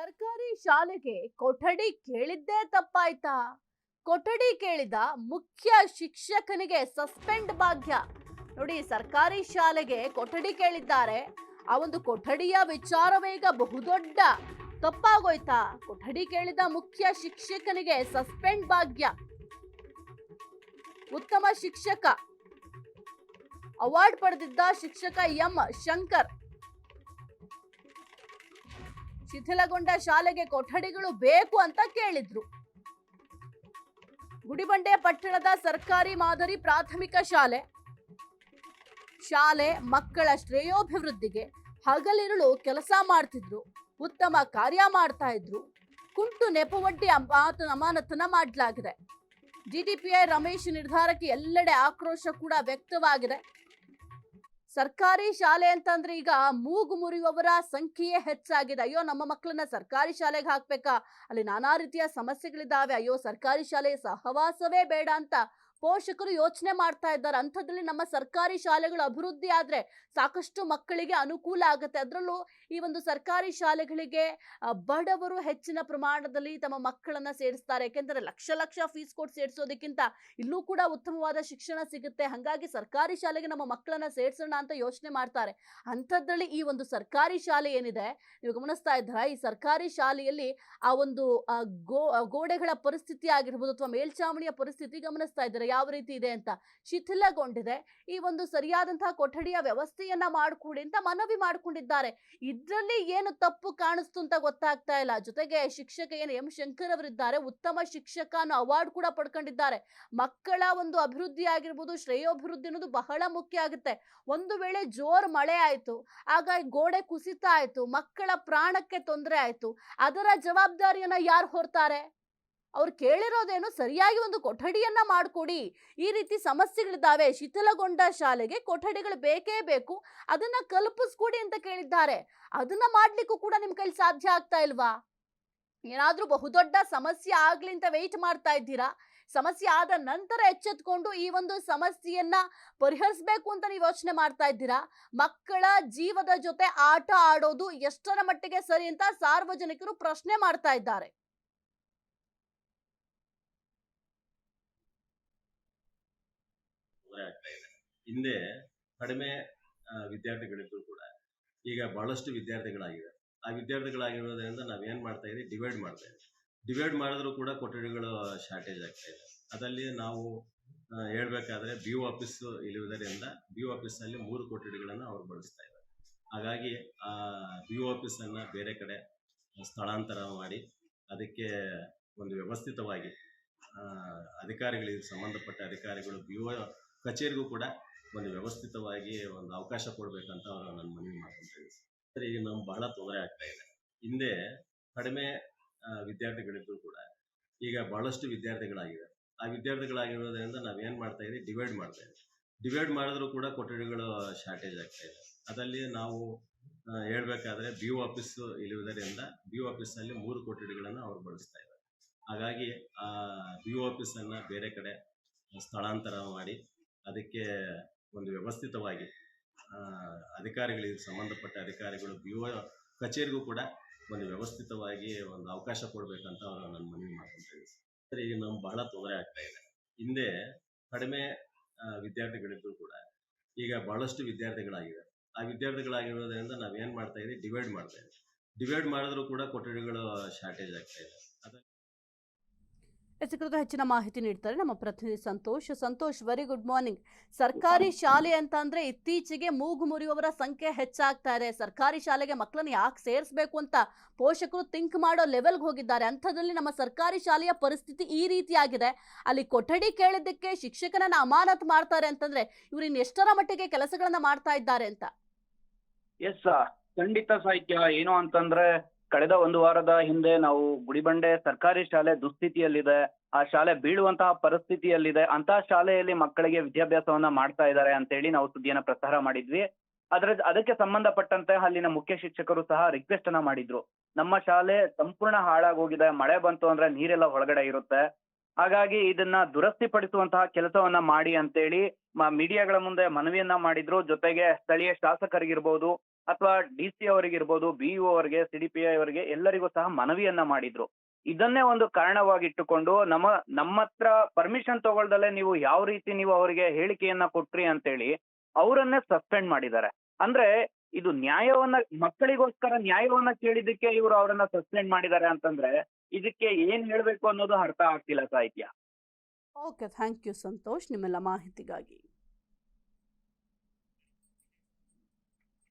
ಸರ್ಕಾರಿ ಶಾಲೆಗೆ ಕೊಠಡಿ ಕೇಳಿದ್ದೇ ತಪ್ಪಾಯ್ತಾ? ಕೊಠಡಿ ಕೇಳಿದ ಮುಖ್ಯ ಶಿಕ್ಷಕನಿಗೆ ಸಸ್ಪೆಂಡ್ ಭಾಗ್ಯ. ನೋಡಿ, ಸರ್ಕಾರಿ ಶಾಲೆಗೆ ಕೊಠಡಿ ಕೇಳಿದ್ದಾರೆ. ಆ ಒಂದು ಕೊಠಡಿಯ ವಿಚಾರವೇ ಈಗ ಬಹುದೊಡ್ಡ ತಪ್ಪಾಗೋಯ್ತಾ? ಕೊಠಡಿ ಕೇಳಿದ ಮುಖ್ಯ ಶಿಕ್ಷಕನಿಗೆ ಸಸ್ಪೆಂಡ್ ಭಾಗ್ಯ. ಉತ್ತಮ ಶಿಕ್ಷಕ ಅವಾರ್ಡ್ ಪಡೆದಿದ್ದ ಶಿಕ್ಷಕ ಎಂ ಶಂಕರ್ ಶಿಥಿಲಗೊಂಡ ಶಾಲೆಗೆ ಕೊಠಡಿಗಳು ಬೇಕು ಅಂತ ಕೇಳಿದ್ರು. ಗುಡಿಬಂಡೆ ಪಟ್ಟಣದ ಸರ್ಕಾರಿ ಮಾದರಿ ಪ್ರಾಥಮಿಕ ಶಾಲೆ ಮಕ್ಕಳ ಶ್ರೇಯೋಭಿವೃದ್ಧಿಗೆ ಹಗಲಿರುಳು ಕೆಲಸ ಮಾಡ್ತಿದ್ರು. ಉತ್ತಮ ಕಾರ್ಯ ಮಾಡ್ತಾ ಇದ್ರು. ಕುಂಟು ನೆಪವೊಡ್ಡಿ ಅಮಾನತನ ಮಾಡಲಾಗಿದೆ. ಡಿಡಿಪಿಐ ರಮೇಶ್ ನಿರ್ಧಾರಕ್ಕೆ ಎಲ್ಲೆಡೆ ಆಕ್ರೋಶ ಕೂಡ ವ್ಯಕ್ತವಾಗಿದೆ. ಸರ್ಕಾರಿ ಶಾಲೆ ಅಂತಂದ್ರೆ ಈಗ ಮೂಗು ಮುರಿಯುವವರ ಸಂಖ್ಯೆಯೇ ಹೆಚ್ಚಾಗಿದೆ. ಅಯ್ಯೋ, ನಮ್ಮ ಮಕ್ಕಳನ್ನ ಸರ್ಕಾರಿ ಶಾಲೆಗೆ ಹಾಕ್ಬೇಕಾ, ಅಲ್ಲಿ ನಾನಾ ರೀತಿಯ ಸಮಸ್ಯೆಗಳಿದ್ದಾವೆ, ಅಯ್ಯೋ ಸರ್ಕಾರಿ ಶಾಲೆ ಸಹವಾಸವೇ ಬೇಡ ಅಂತ ಪೋಷಕರು ಯೋಚನೆ ಮಾಡ್ತಾ ಇದ್ದಾರೆ. ಅಂಥದ್ರಲ್ಲಿ ನಮ್ಮ ಸರ್ಕಾರಿ ಶಾಲೆಗಳು ಅಭಿವೃದ್ಧಿ ಆದ್ರೆ ಸಾಕಷ್ಟು ಮಕ್ಕಳಿಗೆ ಅನುಕೂಲ ಆಗುತ್ತೆ. ಅದರಲ್ಲೂ ಈ ಒಂದು ಸರ್ಕಾರಿ ಶಾಲೆಗಳಿಗೆ ಬಡವರು ಹೆಚ್ಚಿನ ಪ್ರಮಾಣದಲ್ಲಿ ತಮ್ಮ ಮಕ್ಕಳನ್ನ ಸೇರಿಸ್ತಾರೆ. ಯಾಕೆಂದ್ರೆ ಲಕ್ಷ ಲಕ್ಷ ಫೀಸ್ ಕೊಟ್ಟು ಸೇರಿಸೋದಕ್ಕಿಂತ ಇಲ್ಲೂ ಕೂಡ ಉತ್ತಮವಾದ ಶಿಕ್ಷಣ ಸಿಗುತ್ತೆ. ಹಾಗಾಗಿ ಸರ್ಕಾರಿ ಶಾಲೆಗೆ ನಮ್ಮ ಮಕ್ಕಳನ್ನ ಸೇರಿಸೋಣ ಅಂತ ಯೋಚನೆ ಮಾಡ್ತಾರೆ. ಅಂಥದ್ರಲ್ಲಿ ಈ ಒಂದು ಸರ್ಕಾರಿ ಶಾಲೆ ಏನಿದೆ, ನೀವು ಗಮನಿಸ್ತಾ ಇದ್ದೀರಾ, ಈ ಸರ್ಕಾರಿ ಶಾಲೆಯಲ್ಲಿ ಆ ಒಂದು ಗೋಡೆಗಳ ಪರಿಸ್ಥಿತಿ ಆಗಿರ್ಬೋದು ಅಥವಾ ಮೇಲ್ಚಾವಣಿಯ ಪರಿಸ್ಥಿತಿ ಗಮನಿಸ್ತಾ ಇದ್ದಾರೆ ಯಾವ ರೀತಿ ಇದೆ ಅಂತ. ಶಿಥಿಲಗೊಂಡಿದೆ. ಈ ಒಂದು ಸರಿಯಾದಂತಹ ಕೊಠಡಿಯ ವ್ಯವಸ್ಥೆಯನ್ನ ಮಾಡಿಕೊಡಿ ಅಂತ ಮನವಿ ಮಾಡಿಕೊಂಡಿದ್ದಾರೆ. ಇದ್ರಲ್ಲಿ ಏನು ತಪ್ಪು ಕಾಣಿಸ್ತು ಅಂತ ಗೊತ್ತಾಗ್ತಾ ಇಲ್ಲ. ಜೊತೆಗೆ ಶಿಕ್ಷಕ ಏನು ಎಂ ಶಂಕರ್ ಅವರಿದ್ದಾರೆ, ಉತ್ತಮ ಶಿಕ್ಷಕ ಅನ್ನೋ ಅವಾರ್ಡ್ ಕೂಡ ಪಡ್ಕೊಂಡಿದ್ದಾರೆ. ಮಕ್ಕಳ ಒಂದು ಅಭಿವೃದ್ಧಿ ಆಗಿರ್ಬೋದು, ಶ್ರೇಯೋಭಿವೃದ್ಧಿ ಅನ್ನೋದು ಬಹಳ ಮುಖ್ಯ ಆಗುತ್ತೆ. ಒಂದು ವೇಳೆ ಜೋರ್ ಮಳೆ ಆಯ್ತು, ಆಗ ಗೋಡೆ ಕುಸಿತ ಆಯ್ತು, ಮಕ್ಕಳ ಪ್ರಾಣಕ್ಕೆ ತೊಂದರೆ ಆಯ್ತು, ಅದರ ಜವಾಬ್ದಾರಿಯನ್ನ ಯಾರು ಹೊರ್ತಾರೆ? ಅವ್ರು ಕೇಳಿರೋದೇನು, ಸರಿಯಾಗಿ ಒಂದು ಕೊಠಡಿಯನ್ನ ಮಾಡಿಕೊಡಿ, ಈ ರೀತಿ ಸಮಸ್ಯೆಗಳಿದ್ದಾವೆ, ಶಿಥಿಲಗೊಂಡ ಶಾಲೆಗೆ ಕೊಠಡಿಗಳು ಬೇಕೇ ಬೇಕು, ಅದನ್ನ ಕಲ್ಪಿಸ್ಕೊಡಿ ಅಂತ ಕೇಳಿದ್ದಾರೆ. ಅದನ್ನ ಮಾಡ್ಲಿಕ್ಕೂ ಕೂಡ ನಿಮ್ ಕೈಲಿ ಸಾಧ್ಯ ಆಗ್ತಾ ಇಲ್ವಾ? ಏನಾದ್ರೂ ಬಹುದೊಡ್ಡ ಸಮಸ್ಯೆ ಆಗ್ಲಿ ಅಂತ ವೆಯ್ಟ್ ಮಾಡ್ತಾ ಇದ್ದೀರಾ? ಸಮಸ್ಯೆ ಆದ ನಂತರ ಎಚ್ಚೆತ್ಕೊಂಡು ಈ ಒಂದು ಸಮಸ್ಯೆಯನ್ನ ಪರಿಹರಿಸಬೇಕು ಅಂತ ನೀವು ಯೋಚನೆ ಮಾಡ್ತಾ ಇದ್ದೀರಾ? ಮಕ್ಕಳ ಜೀವದ ಜೊತೆ ಆಟ ಆಡೋದು ಎಷ್ಟರ ಮಟ್ಟಿಗೆ ಸರಿ ಅಂತ ಸಾರ್ವಜನಿಕರು ಪ್ರಶ್ನೆ ಮಾಡ್ತಾ ಇದ್ದಾರೆ. ಆಗ್ತಾ ಇದೆ. ಹಿಂದೆ ಕಡಿಮೆ ವಿದ್ಯಾರ್ಥಿಗಳಿದ್ರು ಕೂಡ ಈಗ ಬಹಳಷ್ಟು ವಿದ್ಯಾರ್ಥಿಗಳಾಗಿವೆ. ಆ ವಿದ್ಯಾರ್ಥಿಗಳಾಗಿರೋದ್ರಿಂದ ನಾವೇನ್ ಮಾಡ್ತಾ ಇದ್ದೀವಿ, ಡಿವೈಡ್ ಮಾಡಿದ್ರು ಕೂಡ ಕೊಠಡಿಗಳು ಶಾರ್ಟೇಜ್ ಆಗ್ತಾ ಇದೆ. ಅದರಲ್ಲಿ ನಾವು ಹೇಳ್ಬೇಕಾದ್ರೆ ಬಿ ಒ ಆಫೀಸ್ ಇರುವುದರಿಂದ ಬಿ ಒ ಆಫೀಸಲ್ಲಿ 3 ಕೊಠಡಿಗಳನ್ನು ಅವ್ರು ಬಳಸ್ತಾ ಇದ್ದಾರೆ. ಹಾಗಾಗಿ ಆ ಬಿ ಒ ಆಫೀಸನ್ನು ಬೇರೆ ಕಡೆ ಸ್ಥಳಾಂತರ ಮಾಡಿ ಅದಕ್ಕೆ ಒಂದು ವ್ಯವಸ್ಥಿತವಾಗಿ ಅಧಿಕಾರಿಗಳಿಗೆ ಸಂಬಂಧಪಟ್ಟ ಅಧಿಕಾರಿಗಳು ಬಿ ಒ ಕಚೇರಿಗೂ ಕೂಡ ಒಂದು ವ್ಯವಸ್ಥಿತವಾಗಿ ಒಂದು ಅವಕಾಶ ಕೊಡಬೇಕಂತ ಅವರು ನನ್ನ ಮನವಿ ಮಾಡ್ಕೊಳ್ತಾ ಇದ್ದಾರೆ. ಈಗ ನಮ್ಗೆ ಬಹಳ ತೊಂದರೆ ಆಗ್ತಾ ಇದೆ. ಹಿಂದೆ ಕಡಿಮೆ ವಿದ್ಯಾರ್ಥಿಗಳಿದ್ರು ಕೂಡ ಈಗ ಬಹಳಷ್ಟು ವಿದ್ಯಾರ್ಥಿಗಳಾಗಿವೆ. ಆ ವಿದ್ಯಾರ್ಥಿಗಳಾಗಿರೋದ್ರಿಂದ ನಾವೇನು ಮಾಡ್ತಾ ಇದ್ದೀವಿ, ಡಿವೈಡ್ ಮಾಡಿದ್ರು ಕೂಡ ಕೊಠಡಿಗಳು ಶಾರ್ಟೇಜ್ ಆಗ್ತಾ ಇದೆ. ಅದರಲ್ಲಿ ನಾವು ಹೇಳ್ಬೇಕಾದ್ರೆ ಬಿ ಒ ಆಫೀಸ್ ಇರುವುದರಿಂದ ಬಿ ಒ ಆಫೀಸಲ್ಲಿ 3 ಕೊಠಡಿಗಳನ್ನು ಅವ್ರು ಬಳಸ್ತಾ ಇದ್ದಾರೆ. ಹಾಗಾಗಿ ಆ ಬಿ ಒ ಆಫೀಸನ್ನು ಬೇರೆ ಕಡೆ ಸ್ಥಳಾಂತರ ಮಾಡಿ ಅದಕ್ಕೆ ಒಂದು ವ್ಯವಸ್ಥಿತವಾಗಿ ಅಧಿಕಾರಿಗಳಿಗೆ ಸಂಬಂಧಪಟ್ಟ ಅಧಿಕಾರಿಗಳು ಬಿ ಒ ಕಚೇರಿಗೂ ಕೂಡ ಒಂದು ವ್ಯವಸ್ಥಿತವಾಗಿ ಒಂದು ಅವಕಾಶ ಕೊಡಬೇಕಂತ ಅವರು ನನ್ನ ಮನವಿ ಮಾಡ್ಕೊಳ್ತಾ ಇದ್ದಾರೆ. ಈಗ ನಮ್ಗೆ ಬಹಳ ತೊಂದರೆ ಆಗ್ತಾ ಇದೆ. ಹಿಂದೆ ಕಡಿಮೆ ವಿದ್ಯಾರ್ಥಿಗಳಿದ್ರು ಕೂಡ ಈಗ ಬಹಳಷ್ಟು ವಿದ್ಯಾರ್ಥಿಗಳಾಗಿವೆ. ಆ ವಿದ್ಯಾರ್ಥಿಗಳಾಗಿರೋದ್ರಿಂದ ನಾವೇನು ಮಾಡ್ತಾ ಇದ್ದೀವಿ, ಡಿವೈಡ್ ಮಾಡಿದ್ರು ಕೂಡ ಕೊಠಡಿಗಳು ಶಾರ್ಟೇಜ್ ಆಗ್ತಾ ಇದೆ. ಹೆಚ್ಚಿನ ಮಾಹಿತಿ ನೀಡ್ತಾರೆ ನಮ್ಮ ಪ್ರತಿನಿಧಿ ಸಂತೋಷ್. Very good morning. ಸರ್ಕಾರಿ ಶಾಲೆ ಅಂತ ಅಂದ್ರೆ ಇತ್ತೀಚೆಗೆ ಮೂಗು ಮುರಿಯುವವರ ಸಂಖ್ಯೆ ಹೆಚ್ಚಾಗ್ತಾ ಇದೆ. ಸರ್ಕಾರಿ ಶಾಲೆಗೆ ಮಕ್ಕಳನ್ನ ಯಾಕೆ ಸೇರಿಸಬೇಕು ಅಂತ ಪೋಷಕರು ಥಿಂಕ್ ಮಾಡೋ ಲೆವೆಲ್ಗೆ ಹೋಗಿದ್ದಾರೆ. ಅಂಥದ್ರಲ್ಲಿ ನಮ್ಮ ಸರ್ಕಾರಿ ಶಾಲೆಯ ಪರಿಸ್ಥಿತಿ ಈ ರೀತಿಯಾಗಿದೆ. ಅಲ್ಲಿ ಕೊಠಡಿ ಕೇಳಿದ್ದಕ್ಕೆ ಶಿಕ್ಷಕನನ್ನ ಅಮಾನತು ಮಾಡ್ತಾರೆ ಅಂತಂದ್ರೆ ಇವ್ರು ಇನ್ನು ಎಷ್ಟರ ಮಟ್ಟಿಗೆ ಕೆಲಸಗಳನ್ನ ಮಾಡ್ತಾ ಇದ್ದಾರೆ ಅಂತ. ಎಸ್, ಖಂಡಿತ ಸಾಹಿತ್ಯ. ಏನು ಅಂತಂದ್ರೆ ಕಳೆದ 1 ವಾರದ ಹಿಂದೆ ನಾವು ಗುಡಿಬಂಡೆ ಸರ್ಕಾರಿ ಶಾಲೆ ದುಸ್ಥಿತಿಯಲ್ಲಿದೆ, ಆ ಶಾಲೆ ಬೀಳುವಂತಹ ಪರಿಸ್ಥಿತಿಯಲ್ಲಿದೆ, ಅಂತಹ ಶಾಲೆಯಲ್ಲಿ ಮಕ್ಕಳಿಗೆ ವಿದ್ಯಾಭ್ಯಾಸವನ್ನ ಮಾಡ್ತಾ ಇದ್ದಾರೆ ಅಂತೇಳಿ ನಾವು ಸುದ್ದಿಯನ್ನ ಪ್ರಸಾರ ಮಾಡಿದ್ವಿ. ಅದಕ್ಕೆ ಸಂಬಂಧಪಟ್ಟಂತೆ ಅಲ್ಲಿನ ಮುಖ್ಯ ಶಿಕ್ಷಕರು ಸಹ ರಿಕ್ವೆಸ್ಟ್ ಅನ್ನ ಮಾಡಿದ್ರು. ನಮ್ಮ ಶಾಲೆ ಸಂಪೂರ್ಣ ಹಾಳಾಗೋಗಿದೆ, ಮಳೆ ಬಂತು ಅಂದ್ರೆ ನೀರೆಲ್ಲ ಒಳಗಡೆ ಇರುತ್ತೆ, ಹಾಗಾಗಿ ಇದನ್ನ ದುರಸ್ತಿಪಡಿಸುವಂತಹ ಕೆಲಸವನ್ನ ಮಾಡಿ ಅಂತೇಳಿ ಮೀಡಿಯಾಗಳ ಮುಂದೆ ಮನವಿಯನ್ನ ಮಾಡಿದ್ರು. ಜೊತೆಗೆ ಸ್ಥಳೀಯ ಶಾಸಕರಿಗಿರ್ಬೋದು, ಅಥವಾ DC ಅವರಿಗಿರ್ಬೋದು, BEO ಅವರಿಗೆ, CDPI ಅವರಿಗೆ ಎಲ್ಲರಿಗೂ ಸಹ ಮನವಿಯನ್ನ ಮಾಡಿದ್ರು. ಇದನ್ನೇ ಒಂದು ಕಾರಣವಾಗಿಟ್ಟುಕೊಂಡು ನಮ್ಮ ಹತ್ರ ಪರ್ಮಿಷನ್ ತಗೊಳ್ದಲ್ಲೇ ನೀವು ಯಾವ ರೀತಿ ನೀವು ಅವರಿಗೆ ಹೇಳಿಕೆಯನ್ನ ಕೊಟ್ರಿ ಅಂತೇಳಿ ಅವರನ್ನೇ ಸಸ್ಪೆಂಡ್ ಮಾಡಿದ್ದಾರೆ. ಅಂದ್ರೆ ಇದು ಮಕ್ಕಳಿಗೋಸ್ಕರ ನ್ಯಾಯವನ್ನ ಕೇಳಿದ್ದಕ್ಕೆ ಇವರು ಅವರನ್ನ ಸಸ್ಪೆಂಡ್ ಮಾಡಿದ್ದಾರೆ ಅಂತಂದ್ರೆ ಇದಕ್ಕೆ ಏನ್ ಹೇಳ್ಬೇಕು ಅನ್ನೋದು ಅರ್ಥ ಆಗ್ತಿಲ್ಲ ಸಾಹಿತ್ಯ. ಓಕೆ, ಥ್ಯಾಂಕ್ ಯು ಸಂತೋಷ್ ನಿಮ್ಮೆಲ್ಲ ಮಾಹಿತಿಗಾಗಿ.